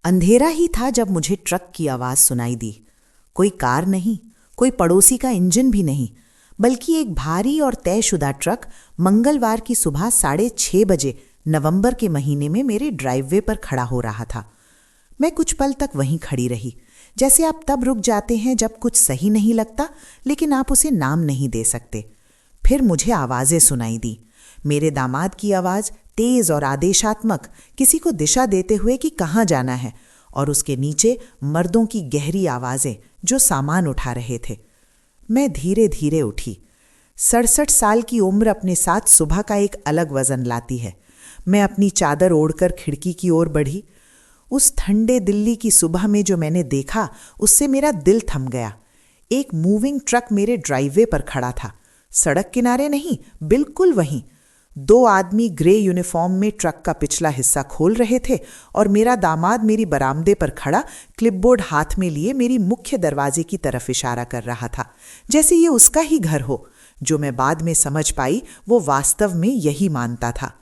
अंधेरा ही था जब मुझे ट्रक की आवाज़ सुनाई दी। कोई कार नहीं, कोई पड़ोसी का इंजन भी नहीं, बल्कि एक भारी और तयशुदा ट्रक मंगलवार की सुबह 6:30 बजे नवंबर के महीने में मेरे ड्राइववे पर खड़ा हो रहा था। मैं कुछ पल तक वहीं खड़ी रही, जैसे आप तब रुक जाते हैं जब कुछ सही नहीं लगता लेकिन आप उसे नाम नहीं दे सकते। फिर मुझे आवाज़ें सुनाई दी। मेरे दामाद की आवाज़, तेज और आदेशात्मक, किसी को दिशा देते हुए कि कहाँ जाना है, और उसके नीचे मर्दों की गहरी आवाज़ें जो सामान उठा रहे थे। मैं धीरे धीरे उठी। 67 साल की उम्र अपने साथ सुबह का एक अलग वजन लाती है। मैं अपनी चादर ओढ़कर खिड़की की ओर बढ़ी। उस ठंडे दिल्ली की सुबह में जो मैंने देखा, उससे मेरा दिल थम गया। एक मूविंग ट्रक मेरे ड्राइववे पर खड़ा था। सड़क किनारे नहीं, बिल्कुल वहीं। 2 आदमी ग्रे यूनिफॉर्म में ट्रक का पिछला हिस्सा खोल रहे थे और मेरा दामाद मेरी बरामदे पर खड़ा क्लिपबोर्ड हाथ में लिए मेरी मुख्य दरवाजे की तरफ इशारा कर रहा था, जैसे ये उसका ही घर हो। जो मैं बाद में समझ पाई, वो वास्तव में यही मानता था।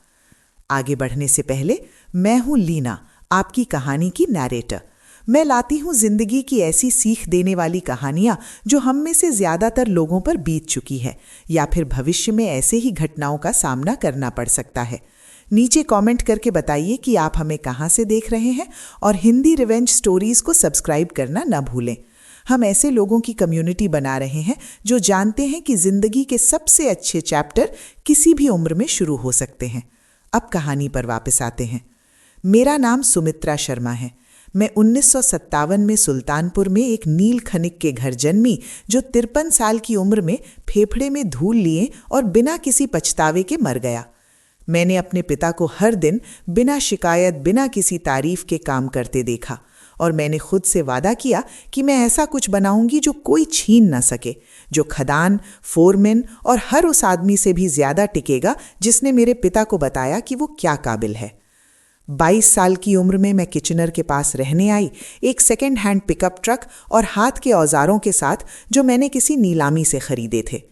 आगे बढ़ने से पहले, मैं हूं लीना, आपकी कहानी की नैरेटर। मैं लाती हूं जिंदगी की ऐसी सीख देने वाली कहानियां जो हम में से ज्यादातर लोगों पर बीत चुकी है, या फिर भविष्य में ऐसे ही घटनाओं का सामना करना पड़ सकता है। नीचे कमेंट करके बताइए कि आप हमें कहां से देख रहे हैं, और हिंदी रिवेंज स्टोरीज को सब्सक्राइब करना न भूलें। हम ऐसे लोगों की कम्युनिटी बना रहे हैं जो जानते हैं कि जिंदगी के सबसे अच्छे चैप्टर किसी भी उम्र में शुरू हो सकते हैं। अब कहानी पर वापस आते हैं। मेरा नाम सुमित्रा शर्मा है। मैं 1957 में सुल्तानपुर में एक नील खनिक के घर जन्मी, जो 53 साल की उम्र में फेफड़े में धूल लिए और बिना किसी पछतावे के मर गया। मैंने अपने पिता को हर दिन बिना शिकायत, बिना किसी तारीफ के काम करते देखा, और मैंने खुद से वादा किया कि मैं ऐसा कुछ बनाऊंगी जो कोई छीन न सके, जो खदान, फोरमैन और हर उस आदमी से भी ज्यादा टिकेगा जिसने मेरे पिता को बताया कि वो क्या काबिल है। 22 साल की उम्र में मैं किचनर के पास रहने आई, एक सेकेंड हैंड पिकअप ट्रक और हाथ के औजारों के साथ जो मैंने किसी नीलामी से खरीदे थे।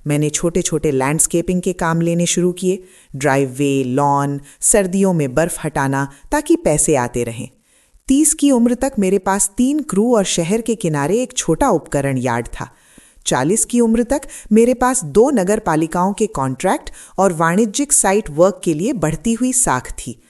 मैंने छोटे छोटे लैंडस्केपिंग के काम लेने शुरू किए, ड्राइववे, लॉन, सर्दियों में बर्फ हटाना, ताकि पैसे आते रहें। 30 की उम्र तक मेरे पास 3 क्रू और शहर के किनारे एक छोटा उपकरण यार्ड था। 40 की उम्र तक मेरे पास 2 नगर पालिकाओं के कॉन्ट्रैक्ट और वाणिज्यिक साइट वर्क के लिए बढ़ती हुई साख थी।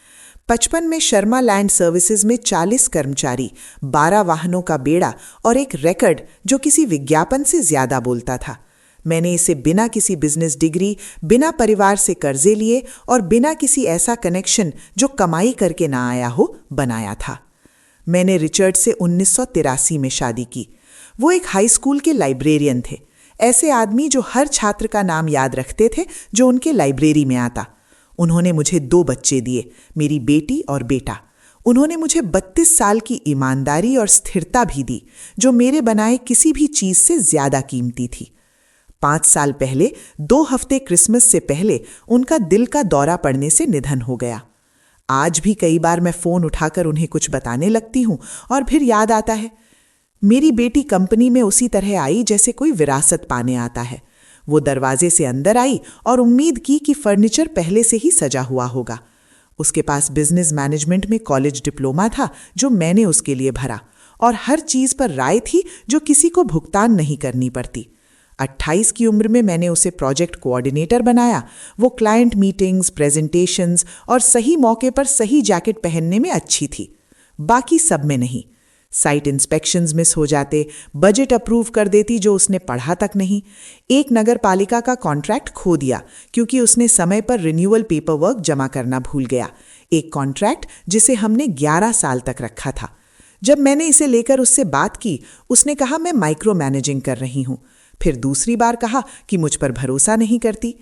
55 में शर्मा लैंड सर्विसेज में 40 कर्मचारी, 12 वाहनों का बेड़ा और एक रिकॉर्ड जो किसी विज्ञापन से ज्यादा बोलता था। मैंने इसे बिना किसी बिजनेस डिग्री, बिना परिवार से कर्जे लिए और बिना किसी ऐसा कनेक्शन जो कमाई करके ना आया हो, बनाया था। मैंने रिचर्ड से 1983 में शादी की। वो एक हाई स्कूल के लाइब्रेरियन थे, ऐसे आदमी जो हर छात्र का नाम याद रखते थे जो उनके लाइब्रेरी में आता। उन्होंने मुझे 2 बच्चे दिए, मेरी बेटी और बेटा। उन्होंने मुझे 32 साल की ईमानदारी और स्थिरता भी दी, जो मेरे बनाए किसी भी चीज से ज्यादा कीमती थी। 5 साल पहले, 2 हफ्ते क्रिसमस से पहले, उनका दिल का दौरा पड़ने से निधन हो गया। आज भी कई बार मैं फोन उठाकर उन्हें कुछ बताने लगती हूं और फिर याद आता है। मेरी बेटी कंपनी में उसी तरह आई जैसे कोई विरासत पाने आता है। वो दरवाजे से अंदर आई और उम्मीद की कि फर्नीचर पहले से ही सजा हुआ होगा। उसके पास बिजनेस मैनेजमेंट में कॉलेज डिप्लोमा था जो मैंने उसके लिए भरा, और हर चीज पर राय थी जो किसी को भुगतान नहीं करनी पड़ती। 28 की उम्र में मैंने उसे प्रोजेक्ट कोऑर्डिनेटर बनाया। वो क्लाइंट मीटिंग्स, प्रेजेंटेशंस और सही मौके पर सही जैकेट पहनने में अच्छी थी, बाकी सब में नहीं। साइट इंस्पेक्शंस मिस हो जाते, बजट अप्रूव कर देती जो उसने पढ़ा तक नहीं। एक नगर पालिका का कॉन्ट्रैक्ट खो दिया क्योंकि उसने समय पर रिन्यूअल पेपर वर्क जमा करना भूल गया, एक कॉन्ट्रैक्ट जिसे हमने 11 साल तक रखा था। जब मैंने इसे लेकर उससे बात की, उसने कहा मैं माइक्रो मैनेजिंग कर रही हूं। फिर दूसरी बार कहा कि मुझ पर भरोसा नहीं करती।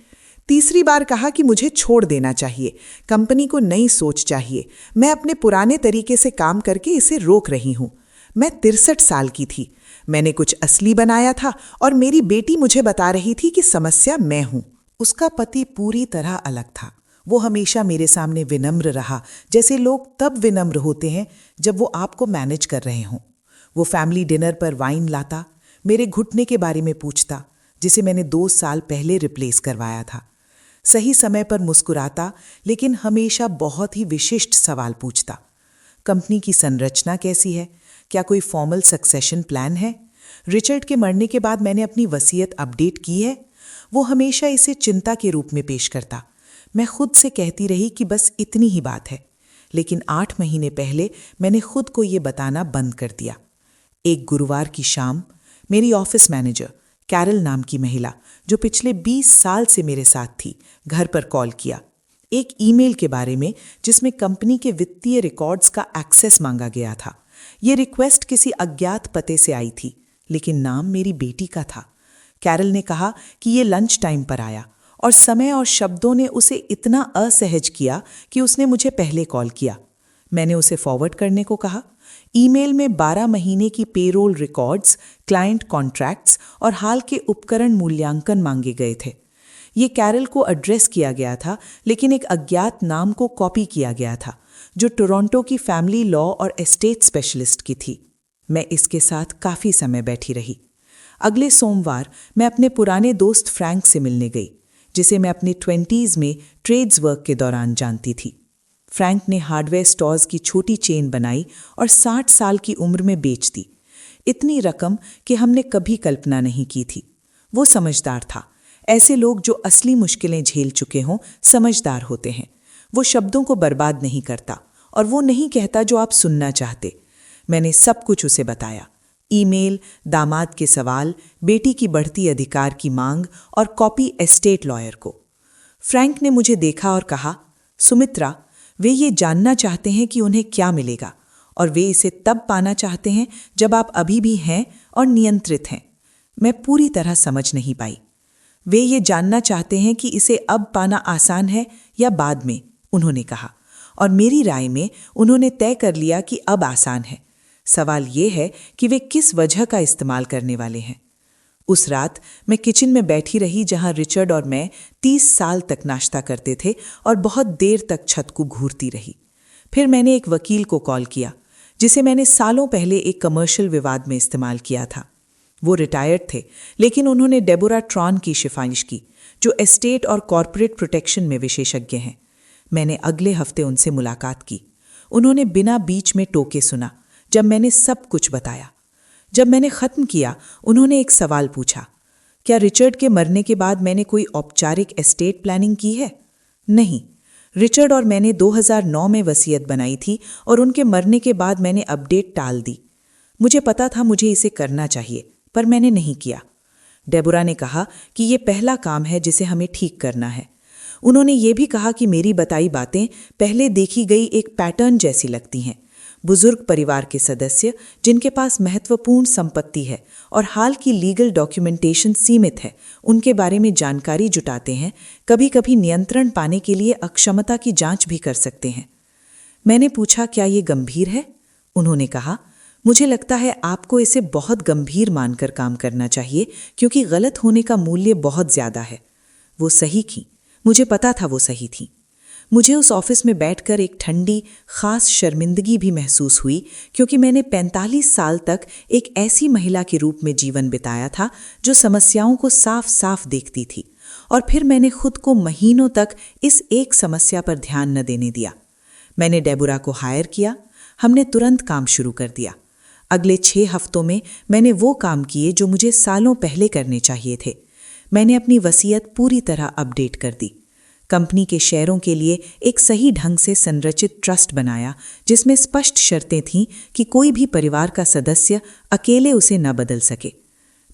तीसरी बार कहा कि मुझे छोड़ देना चाहिए, कंपनी को नई सोच चाहिए, मैं अपने पुराने तरीके से काम करके इसे रोक रही हूं। मैं 63 साल की थी। मैंने कुछ असली बनाया था और मेरी बेटी मुझे बता रही थी कि समस्या मैं हूं। उसका पति पूरी तरह अलग था। वो हमेशा मेरे सामने विनम्र रहा, जैसे लोग तब विनम्र होते हैं जब वो आपको मैनेज कर रहे हों। वो फैमिली डिनर पर वाइन लाता, मेरे घुटने के बारे में पूछता, जिसे मैंने 2 साल पहले रिप्लेस करवाया था। सही समय पर मुस्कुराता, लेकिन हमेशा बहुत ही विशिष्ट सवाल पूछता। कंपनी की संरचना कैसी है, क्या कोई फॉर्मल सक्सेशन प्लान है, रिचर्ड के मरने के बाद मैंने अपनी वसीयत अपडेट की है। वो हमेशा इसे चिंता के रूप में पेश करता। मैं खुद से कहती रही कि बस इतनी ही बात है, लेकिन 8 महीने पहले मैंने खुद को ये बताना बंद कर दिया। एक गुरुवार की शाम मेरी ऑफिस मैनेजर कैरल नाम की महिला, जो पिछले 20 साल से मेरे साथ थी, घर पर कॉल किया। एक ईमेल के बारे में जिसमें कंपनी के वित्तीय रिकॉर्ड्स का एक्सेस मांगा गया था। ये रिक्वेस्ट किसी अज्ञात पते से आई थी, लेकिन नाम मेरी बेटी का था। कैरल ने कहा कि ये लंच टाइम पर आया और समय और शब्दों ने उसे इतना असहज किया कि उसने मुझे पहले कॉल किया। मैंने उसे फॉरवर्ड करने को कहा। ईमेल में 12 महीने की पेरोल रिकॉर्ड्स, क्लाइंट कॉन्ट्रैक्ट्स और हाल के उपकरण मूल्यांकन मांगे गए थे। ये कैरल को एड्रेस किया गया था, लेकिन एक अज्ञात नाम को कॉपी किया गया था, जो टोरंटो की फैमिली लॉ और एस्टेट स्पेशलिस्ट की थी। मैं इसके साथ काफ़ी समय बैठी रही। अगले सोमवार मैं अपने पुराने दोस्त फ्रैंक से मिलने गई, जिसे मैं अपने 20s में ट्रेड्स वर्क के दौरान जानती थी। फ्रैंक ने हार्डवेयर स्टोर्स की छोटी चेन बनाई और 60 साल की उम्र में बेच दी। इतनी रकम कि हमने कभी कल्पना नहीं की थी। वो समझदार था। ऐसे लोग जो असली मुश्किलें झेल चुके हों समझदार होते हैं। वो शब्दों को बर्बाद नहीं करता और वो नहीं कहता जो आप सुनना चाहते। मैंने सब कुछ उसे बताया। ईमेल, दामाद के सवाल, बेटी की बढ़ती अधिकार की मांग और कॉपी एस्टेट लॉयर को। फ्रैंक ने मुझे देखा और कहा, सुमित्रा, वे ये जानना चाहते हैं कि उन्हें क्या मिलेगा, और वे इसे तब पाना चाहते हैं जब आप अभी भी हैं और नियंत्रित हैं। मैं पूरी तरह समझ नहीं पाई। वे ये जानना चाहते हैं कि इसे अब पाना आसान है या बाद में, उन्होंने कहा, और मेरी राय में उन्होंने तय कर लिया कि अब आसान है। सवाल ये है कि वे किस वजह का इस्तेमाल करने वाले हैं। उस रात मैं किचन में बैठी रही, जहां रिचर्ड और मैं 30 साल तक नाश्ता करते थे, और बहुत देर तक छत को घूरती रही। फिर मैंने एक वकील को कॉल किया, जिसे मैंने सालों पहले एक कमर्शियल विवाद में इस्तेमाल किया था। वो रिटायर्ड थे, लेकिन उन्होंने डेबोरा ट्रॉन की सिफारिश की, जो एस्टेट और कॉर्पोरेट प्रोटेक्शन में विशेषज्ञ हैं। मैंने अगले हफ्ते उनसे मुलाकात की। उन्होंने बिना बीच में टोके सुना जब मैंने सब कुछ बताया। जब मैंने ख़त्म किया, उन्होंने एक सवाल पूछा, क्या रिचर्ड के मरने के बाद मैंने कोई औपचारिक एस्टेट प्लानिंग की है? नहीं। रिचर्ड और मैंने 2009 में वसीयत बनाई थी और उनके मरने के बाद मैंने अपडेट टाल दी। मुझे पता था मुझे इसे करना चाहिए, पर मैंने नहीं किया। डेबोरा ने कहा कि ये पहला काम है जिसे हमें ठीक करना है। उन्होंने ये भी कहा कि मेरी बताई बातें पहले देखी गई एक पैटर्न जैसी लगती हैं। बुजुर्ग परिवार के सदस्य जिनके पास महत्वपूर्ण संपत्ति है और हाल की लीगल डॉक्यूमेंटेशन सीमित है, उनके बारे में जानकारी जुटाते हैं, कभी कभी नियंत्रण पाने के लिए अक्षमता की जांच भी कर सकते हैं। मैंने पूछा, क्या ये गंभीर है? उन्होंने कहा, मुझे लगता है आपको इसे बहुत गंभीर मानकर काम करना चाहिए, क्योंकि गलत होने का मूल्य बहुत ज्यादा है। वो सही थी। मुझे पता था वो सही थी। मुझे उस ऑफिस में बैठकर एक ठंडी, खास शर्मिंदगी भी महसूस हुई, क्योंकि मैंने 45 साल तक एक ऐसी महिला के रूप में जीवन बिताया था जो समस्याओं को साफ साफ देखती थी, और फिर मैंने खुद को महीनों तक इस एक समस्या पर ध्यान न देने दिया। मैंने डेबोरा को हायर किया। हमने तुरंत काम शुरू कर दिया। अगले 6 हफ्तों में मैंने वो काम किए जो मुझे सालों पहले करने चाहिए थे। मैंने अपनी वसीयत पूरी तरह अपडेट कर दी। कंपनी के शेयरों के लिए एक सही ढंग से संरचित ट्रस्ट बनाया, जिसमें स्पष्ट शर्तें थीं कि कोई भी परिवार का सदस्य अकेले उसे न बदल सके।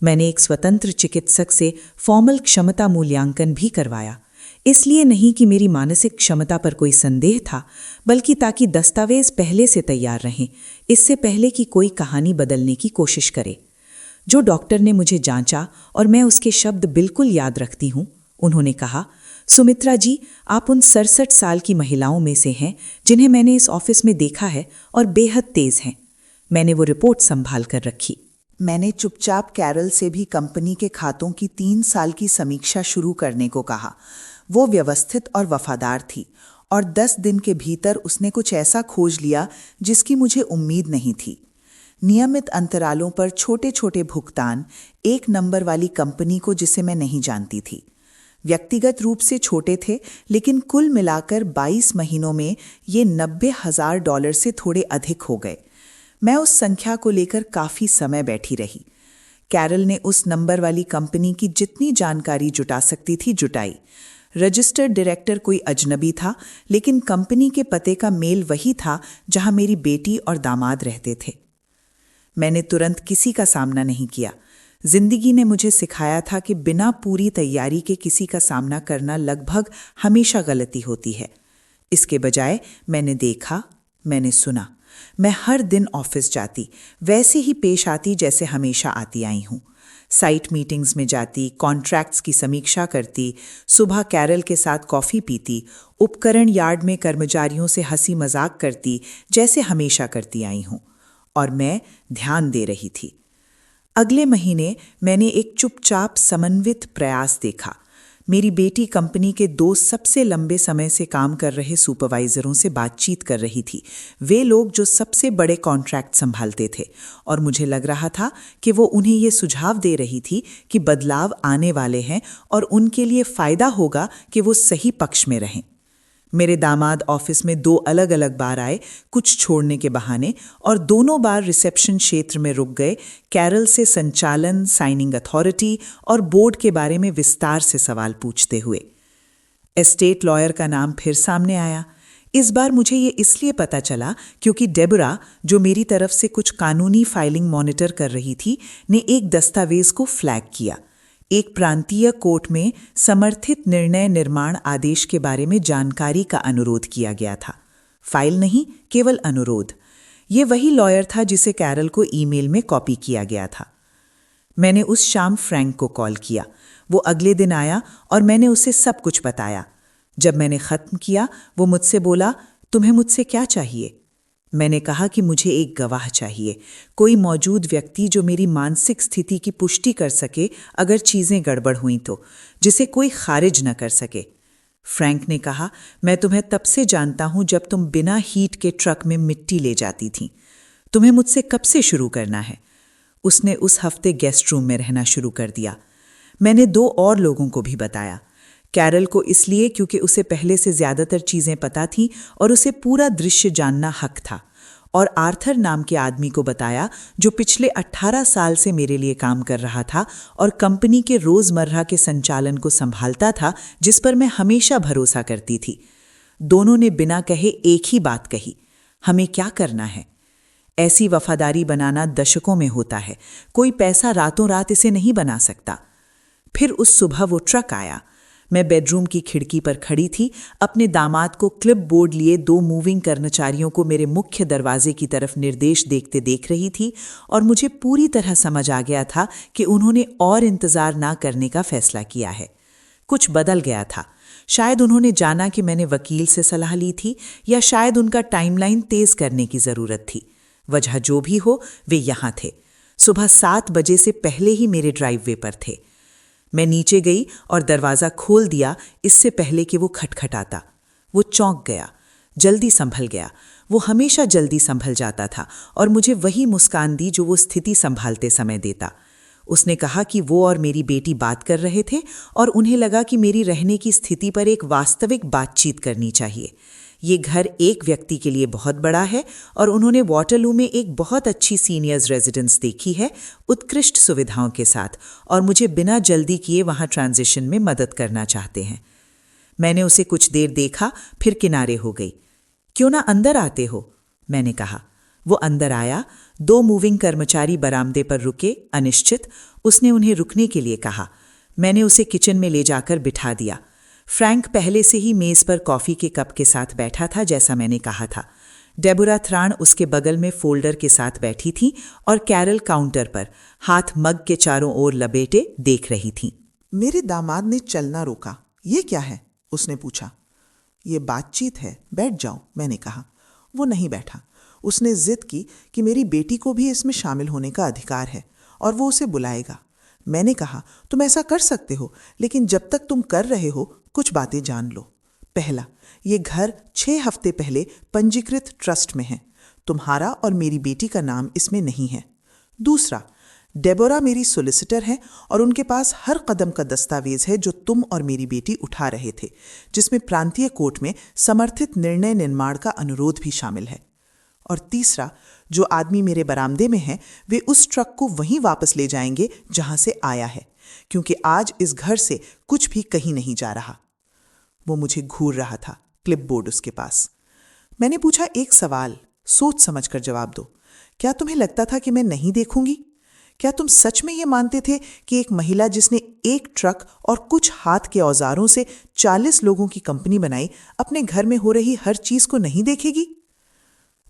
मैंने एक स्वतंत्र चिकित्सक से फॉर्मल क्षमता मूल्यांकन भी करवाया, इसलिए नहीं कि मेरी मानसिक क्षमता पर कोई संदेह था, बल्कि ताकि दस्तावेज पहले से तैयार रहें, इससे पहले कि कोई कहानी बदलने की कोशिश करे। जो डॉक्टर ने मुझे जांचा और मैं उसके शब्द बिल्कुल याद रखती हूँ, उन्होंने कहा, सुमित्रा जी, आप उन 67 साल की महिलाओं में से हैं जिन्हें मैंने इस ऑफिस में देखा है और बेहद तेज हैं। मैंने वो रिपोर्ट संभाल कर रखी। मैंने चुपचाप कैरल से भी कंपनी के खातों की 3 साल की समीक्षा शुरू करने को कहा। वो व्यवस्थित और वफादार थी, और 10 दिन के भीतर उसने कुछ ऐसा खोज लिया जिसकी मुझे उम्मीद नहीं थी। नियमित अंतरालों पर छोटे छोटे भुगतान एक नंबर वाली कंपनी को जिसे मैं नहीं जानती थी। व्यक्तिगत रूप से छोटे थे, लेकिन कुल मिलाकर 22 महीनों में ये $90,000 से थोड़े अधिक हो गए। मैं उस संख्या को लेकर काफी समय बैठी रही। कैरल ने उस नंबर वाली कंपनी की जितनी जानकारी जुटा सकती थी जुटाई। रजिस्टर्ड डायरेक्टर कोई अजनबी था, लेकिन कंपनी के पते का मेल वही था जहां मेरी बेटी और दामाद रहते थे। मैंने तुरंत किसी का सामना नहीं किया। जिंदगी ने मुझे सिखाया था कि बिना पूरी तैयारी के किसी का सामना करना लगभग हमेशा गलती होती है। इसके बजाय मैंने देखा, मैंने सुना। मैं हर दिन ऑफिस जाती, वैसे ही पेश आती जैसे हमेशा आती आई हूं। साइट मीटिंग्स में जाती, कॉन्ट्रैक्ट्स की समीक्षा करती, सुबह कैरल के साथ कॉफ़ी पीती, उपकरण यार्ड में कर्मचारियों से हंसी मजाक करती जैसे हमेशा करती आई हूं। और मैं ध्यान दे रही थी। अगले महीने मैंने एक चुपचाप समन्वित प्रयास देखा। मेरी बेटी कंपनी के 2 सबसे लंबे समय से काम कर रहे सुपरवाइजरों से बातचीत कर रही थी। वे लोग जो सबसे बड़े कॉन्ट्रैक्ट संभालते थे, और मुझे लग रहा था कि वो उन्हें ये सुझाव दे रही थी कि बदलाव आने वाले हैं और उनके लिए फायदा होगा कि वो सही पक्ष में रहें। मेरे दामाद ऑफिस में 2 अलग अलग बार आए, कुछ छोड़ने के बहाने, और दोनों बार रिसेप्शन क्षेत्र में रुक गए, कैरल से संचालन, साइनिंग अथॉरिटी और बोर्ड के बारे में विस्तार से सवाल पूछते हुए। एस्टेट लॉयर का नाम फिर सामने आया। इस बार मुझे ये इसलिए पता चला क्योंकि डेबोरा, जो मेरी तरफ से कुछ कानूनी फाइलिंग मॉनिटर कर रही थी, ने एक दस्तावेज को फ्लैग किया। एक प्रांतीय कोर्ट में समर्थित निर्णय निर्माण आदेश के बारे में जानकारी का अनुरोध किया गया था। फाइल नहीं, केवल अनुरोध। ये वही लॉयर था जिसे कैरल को ईमेल में कॉपी किया गया था। मैंने उस शाम फ्रैंक को कॉल किया। वो अगले दिन आया और मैंने उसे सब कुछ बताया। जब मैंने खत्म किया, वो मुझसे बोला, तुम्हें मुझसे क्या चाहिए? मैंने कहा कि मुझे एक गवाह चाहिए, कोई मौजूद व्यक्ति जो मेरी मानसिक स्थिति की पुष्टि कर सके अगर चीजें गड़बड़ हुई तो, जिसे कोई खारिज न कर सके। फ्रैंक ने कहा, मैं तुम्हें तब से जानता हूं जब तुम बिना हीट के ट्रक में मिट्टी ले जाती थीं। तुम्हें मुझसे कब से शुरू करना है? उसने उस हफ्ते गेस्ट रूम में रहना शुरू कर दिया। मैंने 2 और लोगों को भी बताया। कैरल को इसलिए क्योंकि उसे पहले से ज्यादातर चीजें पता थीं और उसे पूरा दृश्य जानना हक था, और आर्थर नाम के आदमी को बताया जो पिछले 18 साल से मेरे लिए काम कर रहा था और कंपनी के रोजमर्रा के संचालन को संभालता था, जिस पर मैं हमेशा भरोसा करती थी। दोनों ने बिना कहे एक ही बात कही, हमें क्या करना है। ऐसी वफादारी बनाना दशकों में होता है, कोई पैसा रातों रात इसे नहीं बना सकता। फिर उस सुबह वो ट्रक आया। मैं बेडरूम की खिड़की पर खड़ी थी, अपने दामाद को क्लिप बोर्ड लिए 2 मूविंग कर्मचारियों को मेरे मुख्य दरवाजे की तरफ निर्देश देखते देख रही थी, और मुझे पूरी तरह समझ आ गया था कि उन्होंने और इंतजार ना करने का फैसला किया है। कुछ बदल गया था। शायद उन्होंने जाना कि मैंने वकील से सलाह ली थी, या शायद उनका टाइमलाइन तेज करने की जरूरत थी। वजह जो भी हो, वे यहां थे। सुबह 7 बजे से पहले ही मेरे ड्राइववे पर थे। मैं नीचे गई और दरवाज़ा खोल दिया इससे पहले कि वो खटखटाता। वो चौंक गया, जल्दी संभल गया। वो हमेशा जल्दी संभल जाता था और मुझे वही मुस्कान दी जो वो स्थिति संभालते समय देता। उसने कहा कि वो और मेरी बेटी बात कर रहे थे और उन्हें लगा कि मेरी रहने की स्थिति पर एक वास्तविक बातचीत करनी चाहिए। ये घर एक व्यक्ति के लिए बहुत बड़ा है और उन्होंने वाटरलू में एक बहुत अच्छी सीनियर्स रेजिडेंस देखी है, उत्कृष्ट सुविधाओं के साथ, और मुझे बिना जल्दी किए वहां ट्रांजिशन में मदद करना चाहते हैं। मैंने उसे कुछ देर देखा, फिर किनारे हो गई। क्यों ना अंदर आते हो, मैंने कहा। वो अंदर आया। 2 मूविंग कर्मचारी बरामदे पर रुके, अनिश्चित। उसने उन्हें रुकने के लिए कहा। मैंने उसे किचन में ले जाकर बिठा दिया। फ्रैंक पहले से ही मेज पर कॉफी के कप के साथ बैठा था, जैसा मैंने कहा था। डेबोरा थ्रान उसके बगल में फोल्डर के साथ बैठी थी और कैरल काउंटर पर हाथ मग के चारों ओर लपेटे देख रही थी। मेरे दामाद ने चलना रोका। ये क्या है? उसने पूछा। ये बातचीत है, बैठ जाओ, मैंने कहा। वो नहीं बैठा। उसने जिद की कि मेरी बेटी को भी इसमें शामिल होने का अधिकार है और वो उसे बुलाएगा। मैंने कहा, तुम ऐसा कर सकते हो, लेकिन जब तक तुम कर रहे हो कुछ बातें जान लो। पहला, ये घर 6 हफ्ते पहले पंजीकृत ट्रस्ट में है। तुम्हारा और मेरी बेटी का नाम इसमें नहीं है। दूसरा, डेबोरा मेरी सोलिसिटर है और उनके पास हर कदम का दस्तावेज है जो तुम और मेरी बेटी उठा रहे थे, जिसमें प्रांतीय कोर्ट में समर्थित निर्णय निर्माण का अनुरोध भी शामिल है। और तीसरा, जो आदमी मेरे बरामदे में है वे उस ट्रक को वहीं वापस ले जाएंगे जहां से आया है, क्योंकि आज इस घर से कुछ भी कहीं नहीं जा रहा। वो मुझे घूर रहा था, क्लिपबोर्ड उसके पास। मैंने पूछा, एक सवाल, सोच समझकर जवाब दो। क्या तुम्हें लगता था कि मैं नहीं देखूंगी? क्या तुम सच में ये मानते थे कि एक महिला जिसने एक ट्रक और कुछ हाथ के औजारों से 40 लोगों की कंपनी बनाई अपने घर में हो रही हर चीज को नहीं देखेगी?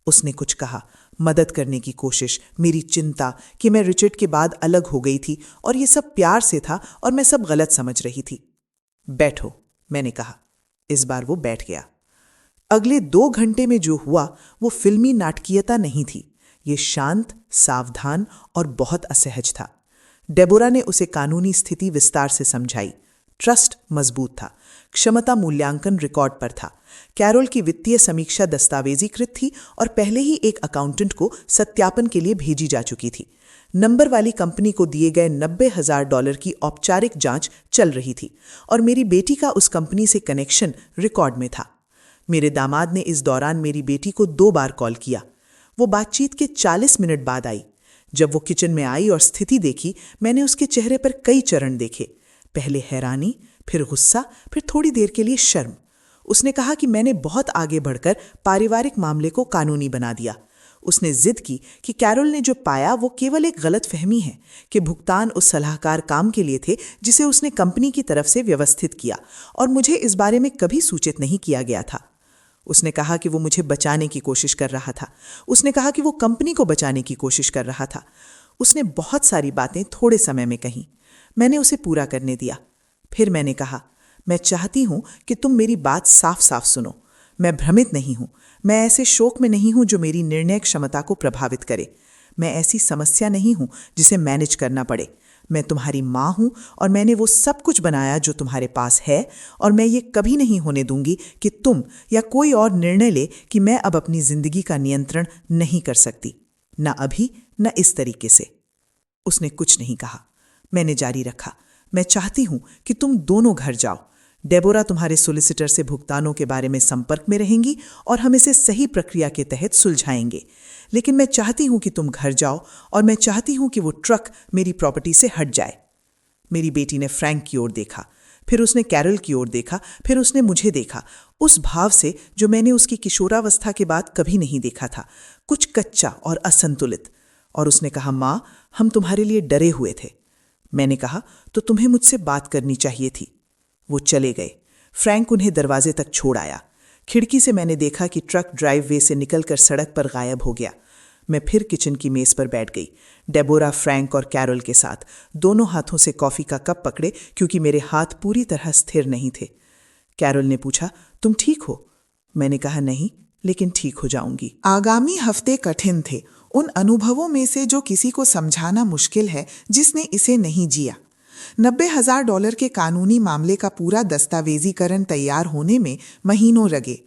उसने कुछ कहा, मदद करने की कोशिश, मेरी चिंता कि मैं रिचर्ड के बाद अलग हो गई थी और ये सब प्यार से था और मैं सब गलत समझ रही थी। बैठो, मैंने कहा। इस बार वो बैठ गया। अगले 2 घंटे में जो हुआ वो फिल्मी नाटकीयता नहीं थी। ये शांत, सावधान और बहुत असहज था। डेबोरा ने उसे कानूनी स्थिति विस्तार से समझाई। ट्रस्ट मजबूत था, क्षमता मूल्यांकन रिकॉर्ड पर था, कैरोल की वित्तीय समीक्षा दस्तावेजीकृत थी और पहले ही एक अकाउंटेंट को सत्यापन के लिए भेजी जा चुकी थी। नंबर वाली कंपनी को दिए गए $90,000 की औपचारिक जांच चल रही थी और मेरी बेटी का उस कंपनी से कनेक्शन रिकॉर्ड में था। मेरे दामाद ने इस दौरान मेरी बेटी को 2 बार कॉल किया। वो बातचीत के 40 मिनट बाद आई। जब वो किचन में आई और स्थिति देखी, मैंने उसके चेहरे पर कई चरण देखे। पहले हैरानी, फिर गुस्सा, फिर थोड़ी देर के लिए शर्म। उसने कहा कि मैंने बहुत आगे बढ़कर पारिवारिक मामले को कानूनी बना दिया। उसने जिद की कि कैरोल ने जो पाया वो केवल एक गलतफहमी है, कि भुगतान उस सलाहकार काम के लिए थे जिसे उसने कंपनी की तरफ से व्यवस्थित किया और मुझे इस बारे में कभी सूचित नहीं किया गया था। उसने कहा कि वो मुझे बचाने की कोशिश कर रहा था। उसने कहा कि वो कंपनी को बचाने की कोशिश कर रहा था। उसने बहुत सारी बातें थोड़े समय में कहीं। मैंने उसे पूरा करने दिया। फिर मैंने कहा, मैं चाहती हूं कि तुम मेरी बात साफ साफ सुनो। मैं भ्रमित नहीं हूं। मैं ऐसे शोक में नहीं हूं जो मेरी निर्णय क्षमता को प्रभावित करे। मैं ऐसी समस्या नहीं हूं जिसे मैनेज करना पड़े। मैं तुम्हारी माँ हूं और मैंने वो सब कुछ बनाया जो तुम्हारे पास है, और मैं ये कभी नहीं होने दूंगी कि तुम या कोई और निर्णय ले कि मैं अब अपनी जिंदगी का नियंत्रण नहीं कर सकती, न अभी न इस तरीके से। उसने कुछ नहीं कहा। मैंने जारी रखा, मैं चाहती हूं कि तुम दोनों घर जाओ। डेबोरा तुम्हारे सोलिसिटर से भुगतानों के बारे में संपर्क में रहेंगी और हम इसे सही प्रक्रिया के तहत सुलझाएंगे। लेकिन मैं चाहती हूं कि तुम घर जाओ और मैं चाहती हूं कि वो ट्रक मेरी प्रॉपर्टी से हट जाए। मेरी बेटी ने फ्रैंक की ओर देखा, फिर उसने कैरोल की ओर देखा, फिर उसने मुझे देखा, उस भाव से जो मैंने उसकी किशोरावस्था के बाद कभी नहीं देखा था, कुछ कच्चा और असंतुलित। और उसने कहा, माँ, हम तुम्हारे लिए डरे हुए थे। मैंने कहा, तो तुम्हें मुझसे बात करनी चाहिए थी। वो चले गए। फ्रैंक उन्हें दरवाजे तक छोड़ आया। खिड़की से मैंने देखा कि ट्रक ड्राइववे से निकलकर सड़क पर गायब हो गया। मैं फिर किचन की मेज पर बैठ गई, डेबोरा, फ्रैंक और कैरोल के साथ, दोनों हाथों से कॉफी का कप पकड़े क्योंकि मेरे हाथ पूरी तरह स्थिर नहीं थे। कैरोल ने पूछा, तुम ठीक हो? मैंने कहा, नहीं, लेकिन ठीक हो जाऊंगी। आगामी हफ्ते कठिन थे, उन अनुभवों में से जो किसी को समझाना मुश्किल है जिसने इसे नहीं जिया। $90,000 के कानूनी मामले का पूरा दस्तावेजीकरण तैयार होने में महीनों लगे।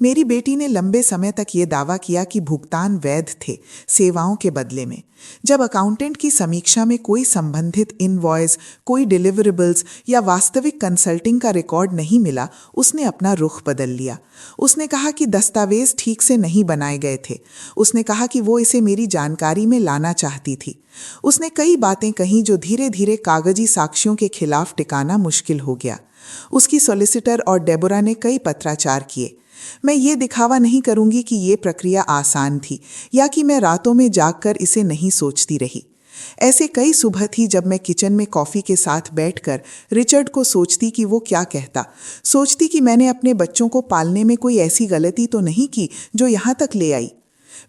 मेरी बेटी ने लंबे समय तक ये दावा किया कि भुगतान वैध थे सेवाओं के बदले में। जब अकाउंटेंट की समीक्षा में कोई संबंधित इनवॉइस, कोई डिलीवरेबल्स या वास्तविक कंसल्टिंग का रिकॉर्ड नहीं मिला, उसने अपना रुख बदल लिया। उसने कहा कि दस्तावेज ठीक से नहीं बनाए गए थे। उसने कहा कि वो इसे मेरी जानकारी में लाना चाहती थी। उसने कई बातें कहीं जो धीरे धीरे कागजी साक्ष्यों के खिलाफ टिकाना मुश्किल हो गया। उसकी सॉलिसिटर और डेबोरा ने कई पत्राचार किए। मैं ये दिखावा नहीं करूंगी कि ये प्रक्रिया आसान थी या कि मैं रातों में जागकर इसे नहीं सोचती रही। ऐसे कई सुबह थी जब मैं किचन में कॉफी के साथ बैठकर रिचर्ड को सोचती कि वो क्या कहता, सोचती कि मैंने अपने बच्चों को पालने में कोई ऐसी गलती तो नहीं की जो यहाँ तक ले आई।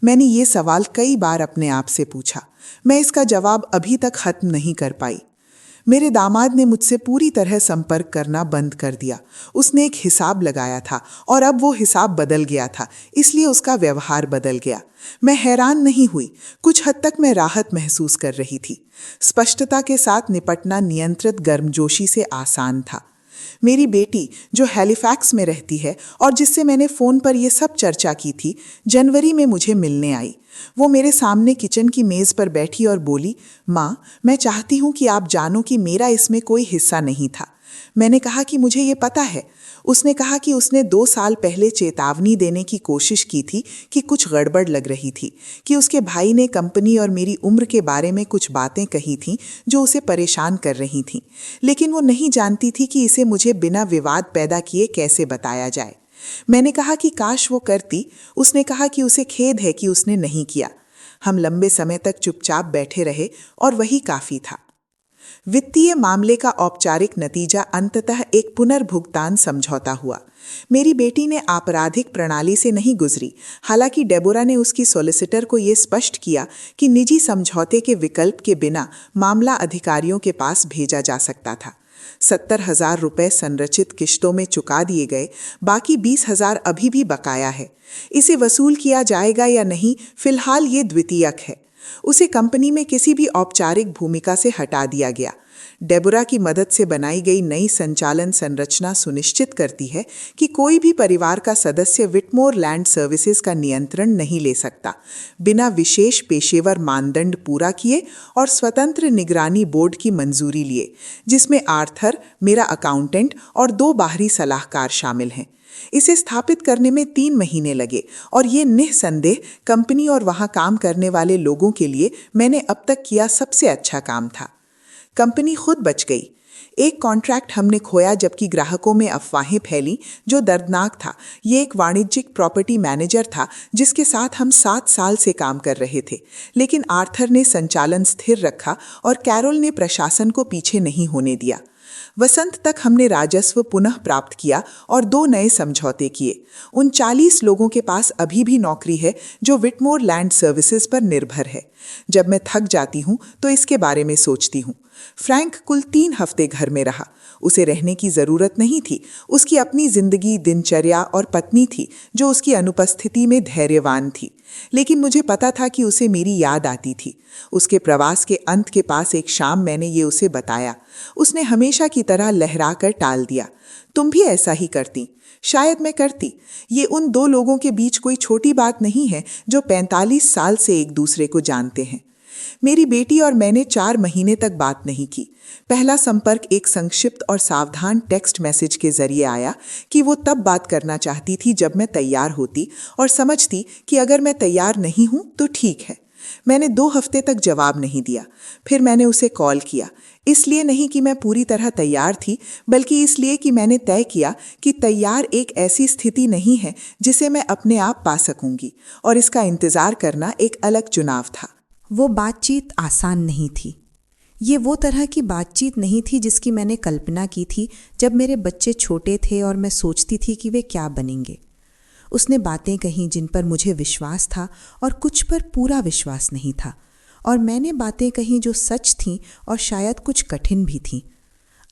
मैंने ये सवाल कई बार अपने आप से पूछा। मैं इसका जवाब अभी तक खत्म नहीं कर पाई। मेरे दामाद ने मुझसे पूरी तरह संपर्क करना बंद कर दिया। उसने एक हिसाब लगाया था और अब वो हिसाब बदल गया था, इसलिए उसका व्यवहार बदल गया। मैं हैरान नहीं हुई, कुछ हद तक मैं राहत महसूस कर रही थी। स्पष्टता के साथ निपटना नियंत्रित गर्मजोशी से आसान था। मेरी बेटी जो हैलिफैक्स में रहती है और जिससे मैंने फ़ोन पर ये सब चर्चा की थी, जनवरी में मुझे मिलने आई। वो मेरे सामने किचन की मेज़ पर बैठी और बोली, माँ, मैं चाहती हूँ कि आप जानो कि मेरा इसमें कोई हिस्सा नहीं था। मैंने कहा कि मुझे ये पता है। उसने कहा कि उसने 2 साल पहले चेतावनी देने की कोशिश की थी कि कुछ गड़बड़ लग रही थी, कि उसके भाई ने कंपनी और मेरी उम्र के बारे में कुछ बातें कही थीं जो उसे परेशान कर रही थीं, लेकिन वो नहीं जानती थी कि इसे मुझे बिना विवाद पैदा किए कैसे बताया जाए। मैंने कहा कि काश वो करती। उसने कहा कि उसे खेद है कि उसने नहीं किया। हम लंबे समय तक चुपचाप बैठे रहे और वही काफ़ी था। वित्तीय मामले का औपचारिक नतीजा अंततः एक पुनर्भुगतान समझौता हुआ। मेरी बेटी ने आपराधिक प्रणाली से नहीं गुजरी, हालांकि डेबोरा ने उसकी सॉलिसिटर को यह स्पष्ट किया कि निजी समझौते के विकल्प के बिना मामला अधिकारियों के पास भेजा जा सकता था। 70,000 रुपए संरचित किश्तों में चुका दिए गए, बाकी 20,000 अभी भी बकाया है। इसे वसूल किया जाएगा या नहीं, फिलहाल ये द्वितीयक है। उसे कंपनी में किसी भी औपचारिक भूमिका से हटा दिया गया। डेबोरा की मदद से बनाई गई नई संचालन संरचना सुनिश्चित करती है कि कोई भी परिवार का सदस्य विटमोर लैंड सर्विसेज का नियंत्रण नहीं ले सकता, बिना विशेष पेशेवर मानदंड पूरा किए और स्वतंत्र निगरानी बोर्ड की मंजूरी लिए, जिसमें आर्थर, मेरा अकाउंटेंट और 2 बाहरी सलाहकार शामिल हैं। इसे स्थापित करने में 3 महीने लगे और ये निःसंदेह कंपनी और वहां काम करने वाले लोगों के लिए मैंने अब तक किया सबसे अच्छा काम था। कंपनी खुद बच गई। एक कॉन्ट्रैक्ट हमने खोया जबकि ग्राहकों में अफवाहें फैली, जो दर्दनाक था। ये एक वाणिज्यिक प्रॉपर्टी मैनेजर था जिसके साथ हम 7 साल से काम कर रहे थे, लेकिन आर्थर ने संचालन स्थिर रखा और कैरोल ने प्रशासन को पीछे नहीं होने दिया। वसंत तक हमने राजस्व पुनः प्राप्त किया और 2 नए समझौते किए। उन 40 लोगों के पास अभी भी नौकरी है जो विटमोर लैंड सर्विसेज पर निर्भर है। जब मैं थक जाती हूँ तो इसके बारे में सोचती हूँ। फ्रैंक कुल 3 हफ्ते घर में रहा। उसे रहने की जरूरत नहीं थी। उसकी अपनी जिंदगी, दिनचर्या और पत्नी थी जो उसकी अनुपस्थिति में धैर्यवान थी। लेकिन मुझे पता था कि उसे मेरी याद आती थी। उसके प्रवास के अंत के पास एक शाम मैंने ये उसे बताया। उसने हमेशा की तरह लहराकर टाल दिया। तुम भी ऐसा ही करती। शायद मैं करती। ये उन 2 लोगों के बीच कोई छोटी बात नहीं है जो 45 साल से एक दूसरे को जानते हैं। मेरी बेटी और मैंने 4 महीने तक बात नहीं की। पहला संपर्क एक संक्षिप्त और सावधान टेक्स्ट मैसेज के जरिए आया कि वो तब बात करना चाहती थी जब मैं तैयार होती और समझती कि अगर मैं तैयार नहीं हूं तो ठीक है। मैंने 2 हफ्ते तक जवाब नहीं दिया। फिर मैंने उसे कॉल किया, इसलिए नहीं कि मैं पूरी तरह तैयार थी, बल्कि इसलिए कि मैंने तय किया कि तैयार एक ऐसी स्थिति नहीं है जिसे मैं अपने आप पा सकूंगी, और इसका इंतजार करना एक अलग चुनाव था। वो बातचीत आसान नहीं थी। ये वो तरह की बातचीत नहीं थी जिसकी मैंने कल्पना की थी जब मेरे बच्चे छोटे थे और मैं सोचती थी कि वे क्या बनेंगे। उसने बातें कहीं जिन पर मुझे विश्वास था और कुछ पर पूरा विश्वास नहीं था, और मैंने बातें कहीं जो सच थीं और शायद कुछ कठिन भी थीं।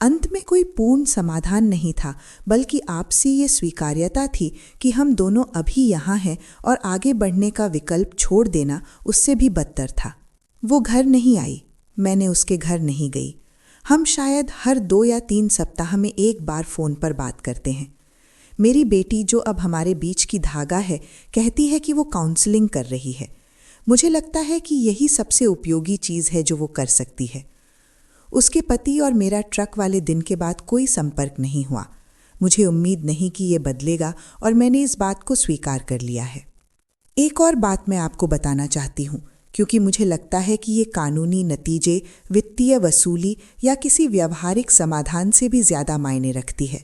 अंत में कोई पूर्ण समाधान नहीं था, बल्कि आपसी ये स्वीकार्यता थी कि हम दोनों अभी यहाँ हैं और आगे बढ़ने का विकल्प छोड़ देना उससे भी बदतर था। वो घर नहीं आई, मैंने उसके घर नहीं गई। हम शायद हर 2 या 3 सप्ताह में एक बार फ़ोन पर बात करते हैं। मेरी बेटी, जो अब हमारे बीच की धागा है, कहती है कि वो काउंसलिंग कर रही है। मुझे लगता है कि यही सबसे उपयोगी चीज़ है जो वो कर सकती है। उसके पति और मेरा ट्रक वाले दिन के बाद कोई संपर्क नहीं हुआ। मुझे उम्मीद नहीं कि ये बदलेगा और मैंने इस बात को स्वीकार कर लिया है। एक और बात मैं आपको बताना चाहती हूँ, क्योंकि मुझे लगता है कि ये कानूनी नतीजे, वित्तीय वसूली या किसी व्यावहारिक समाधान से भी ज़्यादा मायने रखती है।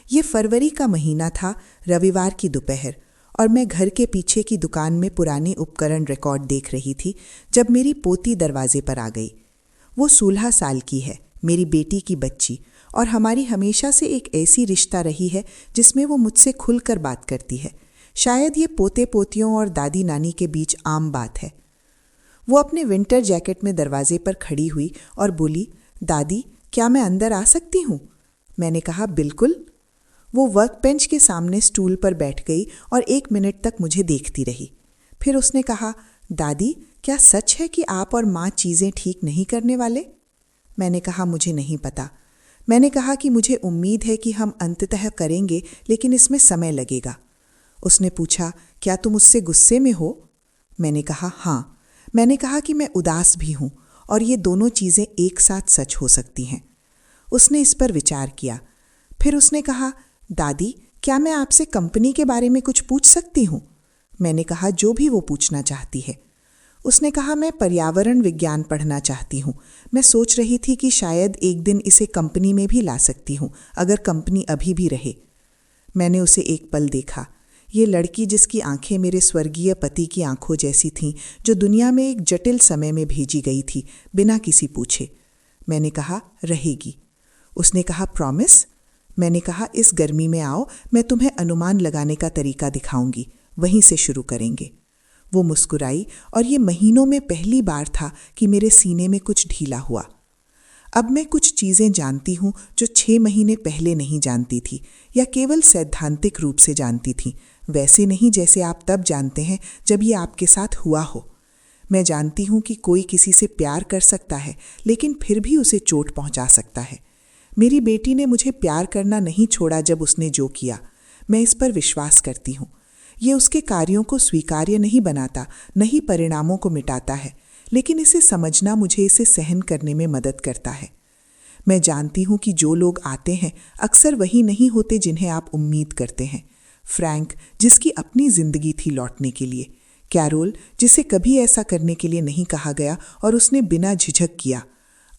ये फरवरी का महीना था, रविवार की दोपहर, और मैं घर के पीछे की दुकान में पुराने उपकरण रिकॉर्ड देख रही थी जब मेरी पोती दरवाजे पर आ गई। वो 16 साल की है, मेरी बेटी की बच्ची, और हमारी हमेशा से एक ऐसी रिश्ता रही है जिसमें वो मुझसे खुलकर बात करती है। शायद ये पोते पोतियों और दादी नानी के बीच आम बात है। वो अपने विंटर जैकेट में दरवाजे पर खड़ी हुई और बोली, दादी, क्या मैं अंदर आ सकती हूँ? मैंने कहा, बिल्कुल। वो वर्क बेंच के सामने स्टूल पर बैठ गई और 1 मिनट तक मुझे देखती रही। फिर उसने कहा, दादी, क्या सच है कि आप और माँ चीज़ें ठीक नहीं करने वाले? मैंने कहा, मुझे नहीं पता। मैंने कहा कि मुझे उम्मीद है कि हम अंततः करेंगे, लेकिन इसमें समय लगेगा। उसने पूछा, क्या तुम उससे गुस्से में हो? मैंने कहा, हाँ। मैंने कहा कि मैं उदास भी हूँ और ये दोनों चीज़ें एक साथ सच हो सकती हैं। उसने इस पर विचार किया। फिर उसने कहा, दादी, क्या मैं आपसे कंपनी के बारे में कुछ पूछ सकती हूँ? मैंने कहा, जो भी वो पूछना चाहती है। उसने कहा, मैं पर्यावरण विज्ञान पढ़ना चाहती हूँ। मैं सोच रही थी कि शायद एक दिन इसे कंपनी में भी ला सकती हूँ, अगर कंपनी अभी भी रहे। मैंने उसे एक पल देखा। ये लड़की जिसकी आंखें मेरे स्वर्गीय पति की आंखों जैसी थीं, जो दुनिया में एक जटिल समय में भेजी गई थी, बिना किसी पूछे। मैंने कहा, रहेगी। उसने कहा, प्रॉमिस? मैंने कहा, इस गर्मी में आओ, मैं तुम्हें अनुमान लगाने का तरीका दिखाऊंगी, वहीं से शुरू करेंगे। वो मुस्कुराई और ये महीनों में पहली बार था कि मेरे सीने में कुछ ढीला हुआ। अब मैं कुछ चीज़ें जानती हूँ जो 6 महीने पहले नहीं जानती थी, या केवल सैद्धांतिक रूप से जानती थी, वैसे नहीं जैसे आप तब जानते हैं जब ये आपके साथ हुआ हो। मैं जानती हूँ कि कोई किसी से प्यार कर सकता है, लेकिन फिर भी उसे चोट पहुँचा सकता है। मेरी बेटी ने मुझे प्यार करना नहीं छोड़ा जब उसने जो किया। मैं इस पर विश्वास करती हूँ। ये उसके कार्यों को स्वीकार्य नहीं बनाता, न ही परिणामों को मिटाता है, लेकिन इसे समझना मुझे इसे सहन करने में मदद करता है। मैं जानती हूँ कि जो लोग आते हैं अक्सर वही नहीं होते जिन्हें आप उम्मीद करते हैं। फ्रैंक, जिसकी अपनी जिंदगी थी लौटने के लिए। कैरोल, जिसे कभी ऐसा करने के लिए नहीं कहा गया और उसने बिना झिझक किया।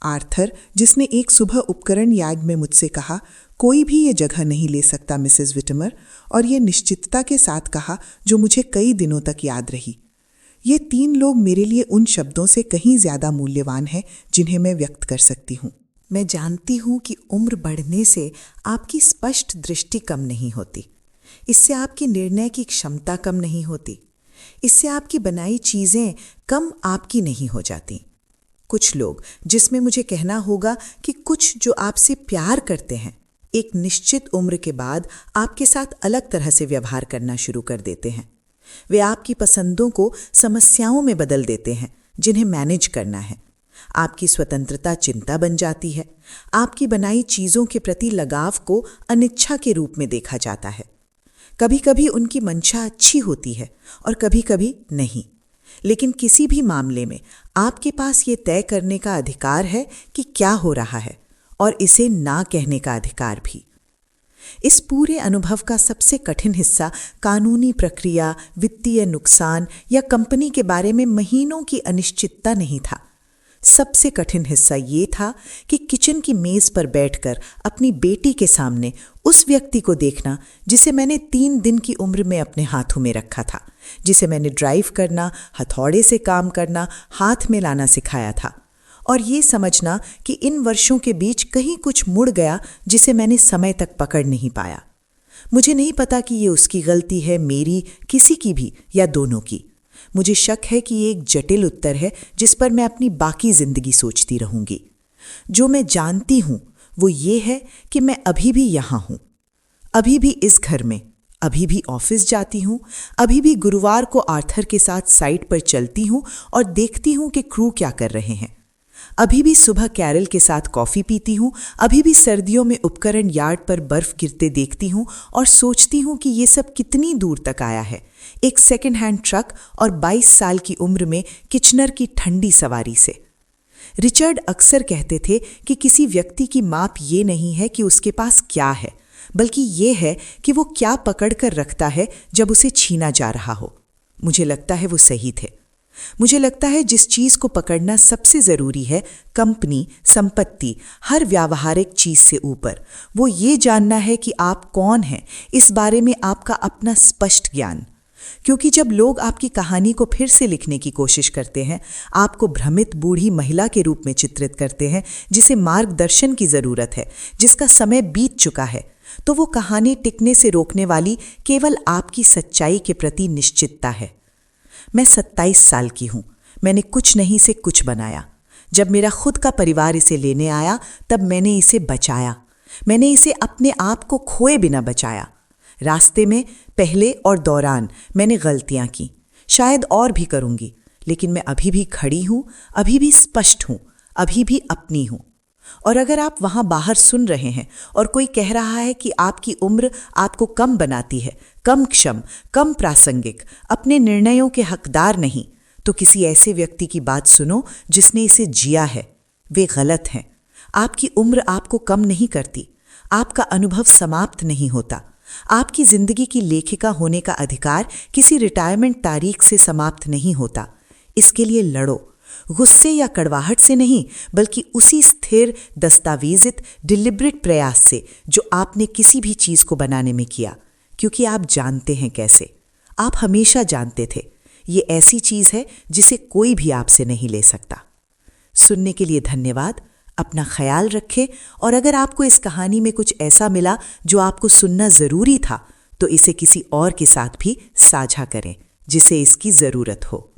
आर्थर, जिसने एक सुबह उपकरण यार्ड में मुझसे कहा, कोई भी ये जगह नहीं ले सकता मिसेस विटमर, और ये निश्चितता के साथ कहा जो मुझे कई दिनों तक याद रही। ये 3 लोग मेरे लिए उन शब्दों से कहीं ज़्यादा मूल्यवान हैं जिन्हें मैं व्यक्त कर सकती हूँ। मैं जानती हूँ कि उम्र बढ़ने से आपकी स्पष्ट दृष्टि कम नहीं होती, इससे आपकी निर्णय की क्षमता कम नहीं होती, इससे आपकी बनाई चीज़ें कम आपकी नहीं हो जाती। कुछ लोग, जिसमें मुझे कहना होगा कि कुछ जो आपसे प्यार करते हैं, एक निश्चित उम्र के बाद आपके साथ अलग तरह से व्यवहार करना शुरू कर देते हैं। वे आपकी पसंदों को समस्याओं में बदल देते हैं जिन्हें मैनेज करना है। आपकी स्वतंत्रता चिंता बन जाती है। आपकी बनाई चीज़ों के प्रति लगाव को अनिच्छा के रूप में देखा जाता है। कभी कभी उनकी मंशा अच्छी होती है और कभी कभी नहीं, लेकिन किसी भी मामले में आपके पास ये तय करने का अधिकार है कि क्या हो रहा है, और इसे ना कहने का अधिकार भी। इस पूरे अनुभव का सबसे कठिन हिस्सा कानूनी प्रक्रिया, वित्तीय नुकसान या कंपनी के बारे में महीनों की अनिश्चितता नहीं था। सबसे कठिन हिस्सा ये था कि किचन की मेज पर बैठकर अपनी बेटी के सामने उस व्यक्ति को देखना जिसे मैंने 3 दिन की उम्र में अपने हाथों में रखा था, जिसे मैंने ड्राइव करना, हथौड़े से काम करना, हाथ में लाना सिखाया था, और ये समझना कि इन वर्षों के बीच कहीं कुछ मुड़ गया जिसे मैंने समय तक पकड़ नहीं पाया। मुझे नहीं पता कि ये उसकी गलती है, मेरी, किसी की भी, या दोनों की। मुझे शक है कि ये एक जटिल उत्तर है जिस पर मैं अपनी बाकी जिंदगी सोचती रहूंगी। जो मैं जानती हूं वो ये है कि मैं अभी भी यहाँ हूं, अभी भी इस घर में, अभी भी ऑफिस जाती हूँ, अभी भी गुरुवार को आर्थर के साथ साइट पर चलती हूँ और देखती हूँ कि क्रू क्या कर रहे हैं। अभी भी सुबह कैरल के साथ कॉफ़ी पीती हूँ, अभी भी सर्दियों में उपकरण यार्ड पर बर्फ गिरते देखती हूँ और सोचती हूँ कि ये सब कितनी दूर तक आया है, एक सेकेंड हैंड ट्रक और 22 साल की उम्र में किचनर की ठंडी सवारी से। रिचर्ड अक्सर कहते थे कि किसी व्यक्ति की माप ये नहीं है कि उसके पास क्या है, बल्कि ये है कि वो क्या पकड़ कर रखता है जब उसे छीना जा रहा हो। मुझे लगता है वो सही थे। मुझे लगता है जिस चीज़ को पकड़ना सबसे ज़रूरी है, कंपनी, संपत्ति, हर व्यावहारिक चीज़ से ऊपर, वो ये जानना है कि आप कौन हैं, इस बारे में आपका अपना स्पष्ट ज्ञान। क्योंकि जब लोग आपकी कहानी को फिर से लिखने की कोशिश करते हैं, आपको भ्रमित बूढ़ी महिला के रूप में चित्रित करते हैं जिसे मार्गदर्शन की ज़रूरत है, जिसका समय बीत चुका है, तो वो कहानी टिकने से रोकने वाली केवल आपकी सच्चाई के प्रति निश्चितता है। मैं 27 साल की हूँ। मैंने कुछ नहीं से कुछ बनाया। जब मेरा खुद का परिवार इसे लेने आया तब मैंने इसे बचाया। मैंने इसे अपने आप को खोए बिना बचाया। रास्ते में, पहले और दौरान मैंने गलतियाँ की, शायद और भी करूँगी, लेकिन मैं अभी भी खड़ी हूँ, अभी भी स्पष्ट हूँ, अभी भी अपनी हूँ। और अगर आप वहां बाहर सुन रहे हैं और कोई कह रहा है कि आपकी उम्र आपको कम बनाती है, कम क्षम, कम प्रासंगिक, अपने निर्णयों के हकदार नहीं, तो किसी ऐसे व्यक्ति की बात सुनो जिसने इसे जिया है। वे गलत हैं। आपकी उम्र आपको कम नहीं करती। आपका अनुभव समाप्त नहीं होता। आपकी जिंदगी की लेखिका होने का अधिकार किसी रिटायरमेंट तारीख से समाप्त नहीं होता। इसके लिए लड़ो, गुस्से या कड़वाहट से नहीं, बल्कि उसी स्थिर, दस्तावेजित, डिलिब्रेट प्रयास से जो आपने किसी भी चीज को बनाने में किया, क्योंकि आप जानते हैं कैसे। आप हमेशा जानते थे। ये ऐसी चीज है जिसे कोई भी आपसे नहीं ले सकता। सुनने के लिए धन्यवाद। अपना ख्याल रखें, और अगर आपको इस कहानी में कुछ ऐसा मिला जो आपको सुनना जरूरी था, तो इसे किसी और के साथ भी साझा करें जिसे इसकी जरूरत हो।